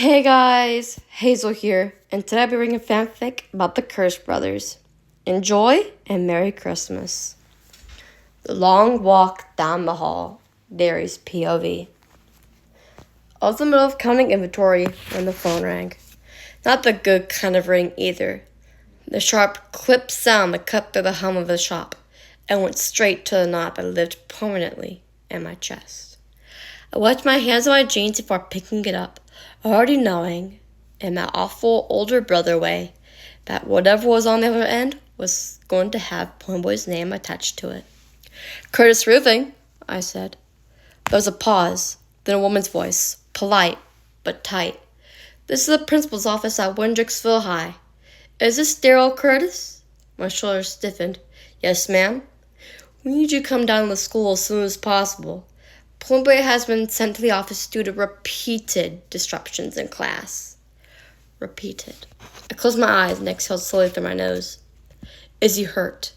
Hey guys, Hazel here, and today I'll be reading a fanfic about the Curse Brothers. Enjoy and Merry Christmas. The long walk down the hall. Derry's POV. I was in the middle of counting inventory when the phone rang. Not the good kind of ring either. The sharp clip sound that cut through the hum of the shop and went straight to the knot that lived permanently in my chest. I wiped my hands on my jeans before picking it up, already knowing, in that awful older brother way, that whatever was on the other end was going to have Ponyboy's name attached to it. "Curtis Roofing," I said. There was a pause, then a woman's voice, polite but tight. "This is the principal's office at Windrixville High. Is this Daryl Curtis?" My shoulders stiffened. "Yes, ma'am." "We need you to come down to the school as soon as possible. Ponyboy has been sent to the office due to repeated disruptions in class." Repeated. I closed my eyes and exhaled slowly through my nose. "Is he hurt?"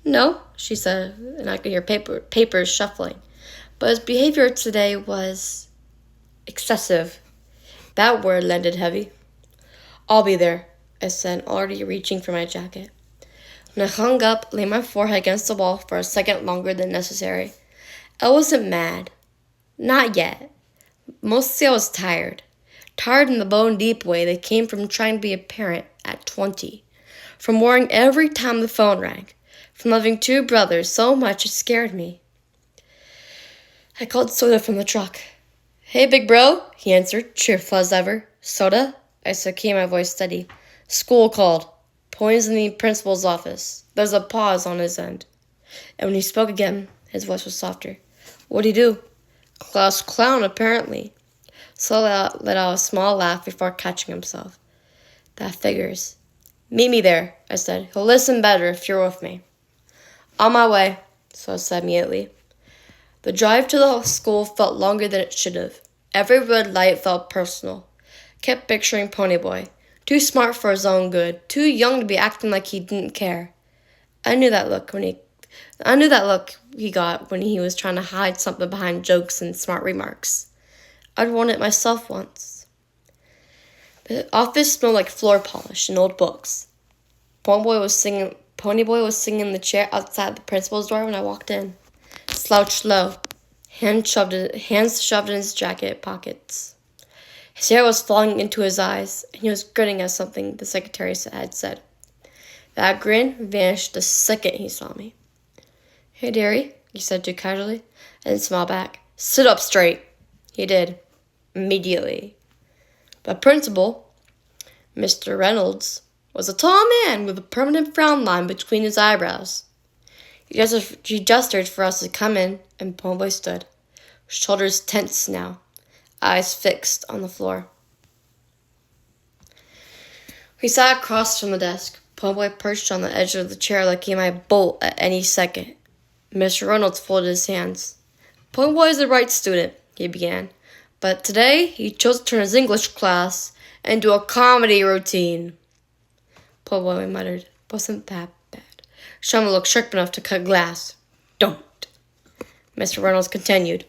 "No," she said, and I could hear papers shuffling. But his behavior today was excessive. That word landed heavy. "I'll be there," I said, already reaching for my jacket. When I hung up, laid my forehead against the wall for a second longer than necessary. I wasn't mad. Not yet. Mostly I was tired. Tired in the bone-deep way that came from trying to be a parent at 20. From worrying every time the phone rang. From loving two brothers so much it scared me. I called Soda from the truck. "Hey, big bro," he answered, cheerful as ever. "Soda?" I said, keeping my voice steady. "School called. Pony's in the principal's office." There was a pause on his end. And when he spoke again, his voice was softer. "What'd he do?" "Class clown, apparently." So let out a small laugh before catching himself. "That figures." "Meet me there," I said. "He'll listen better if you're with me." "On my way," so I said immediately. The drive to the school felt longer than it should have. Every red light felt personal. Kept picturing Ponyboy. Too smart for his own good. Too young to be acting like he didn't care. I knew that look he got when he was trying to hide something behind jokes and smart remarks. I'd worn it myself once. The office smelled like floor polish and old books. Ponyboy was singing in the chair outside the principal's door when I walked in. Slouched low, hands shoved in his jacket pockets. His hair was falling into his eyes, and he was grinning at something the secretary had said. That grin vanished the second he saw me. "Hey, dearie," he said too casually, and then smiled back. "Sit up straight." He did. Immediately. The principal, Mr. Reynolds, was a tall man with a permanent frown line between his eyebrows. He gestured for us to come in, and Ponyboy stood. Shoulders tense now, eyes fixed on the floor. We sat across from the desk. Ponyboy perched on the edge of the chair like he might bolt at any second. Mr. Reynolds folded his hands. "Ponyboy is a bright student," he began, "but today he chose to turn his English class into a comedy routine." Ponyboy muttered, "Wasn't that bad? Show him to look sharp enough to cut glass." "Don't." Mr. Reynolds continued.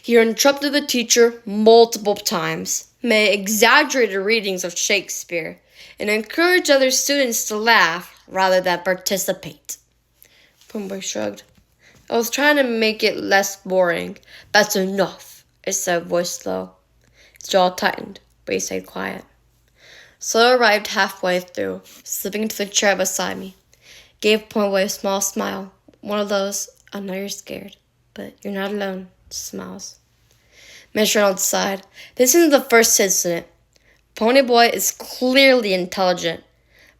He interrupted the teacher multiple times, made exaggerated readings of Shakespeare, and encouraged other students to laugh rather than participate. Ponyboy shrugged. "I was trying to make it less boring." "That's enough," I said, voice low. His jaw tightened, but he stayed quiet. So arrived halfway through, slipping into the chair beside me. Gave Ponyboy a small smile. One of those, "I know you're scared, but you're not alone," smiles. Mr. Reynolds sighed. "This isn't the first incident. Ponyboy is clearly intelligent,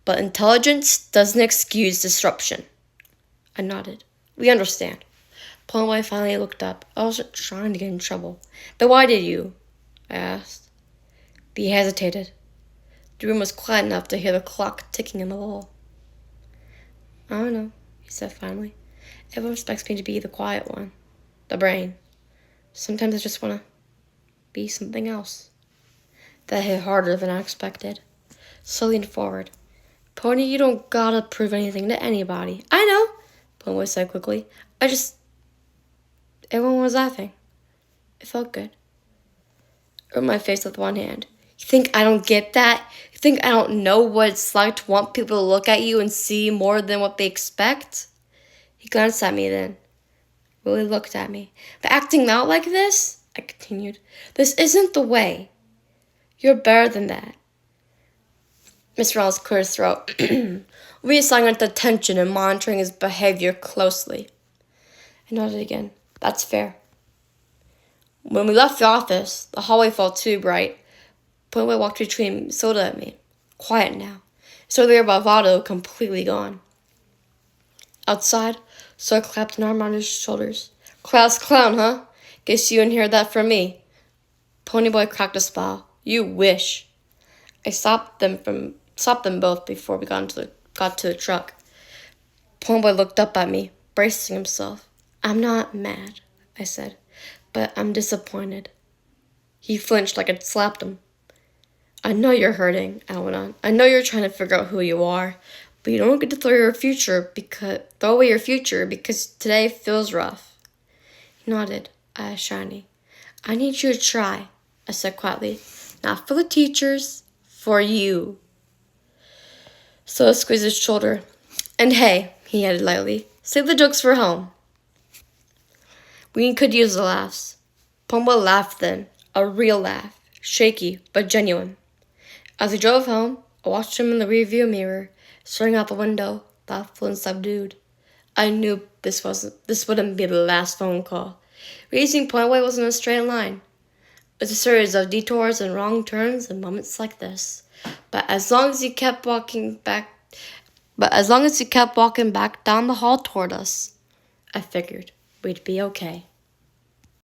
but intelligence doesn't excuse disruption." I nodded. "We understand." Ponyboy finally looked up. I wasn't trying to get in trouble. "But why did you?" I asked. But he hesitated. The room was quiet enough to hear the clock ticking in the wall. "I don't know," he said finally. "Everyone expects me to be the quiet one, the brain. Sometimes I just want to be something else." That hit harder than I expected. So I leaned forward. "Pony, you don't gotta prove anything to anybody." "I know," Pony said quickly. Everyone was laughing. It felt good. over my face with one hand. You think I don't get that? You think I don't know what it's like to want people to look at you and see more than what they expect? He glanced at me then. Willie looked at me. But acting out like this, I continued, this isn't the way. You're better than that. Miss Reynolds cleared his throat, reassigned attention and monitoring his behavior closely. I nodded again. That's fair. When we left the office, the hallway felt too bright. Pointway walked between Soda and me. Quiet now. Soda there bravado completely gone. Outside, Soda clapped an arm on his shoulders. Class clown, huh? Guess you inherited that from me. Ponyboy cracked a smile. You wish. I stopped them both before we got to the truck. Ponyboy looked up at me, bracing himself. I'm not mad, I said, but I'm disappointed. He flinched like I'd slapped him. I know you're hurting, I went on. I know you're trying to figure out who you are, but you don't get to throw away your future because today feels rough. He nodded, eyes shiny. I need you to try, I said quietly. Not for the teachers, for you. So I squeezed his shoulder. And hey, he added lightly, save the jokes for home. We could use the laughs. Pumba laughed then, a real laugh, shaky but genuine. As we drove home, I watched him in the rearview mirror, staring out the window, thoughtful and subdued. I knew this wouldn't be the last phone call. Raising Pointway wasn't a straight line. It was a series of detours and wrong turns and moments like this. But as long as he kept walking back down the hall toward us, I figured we'd be okay.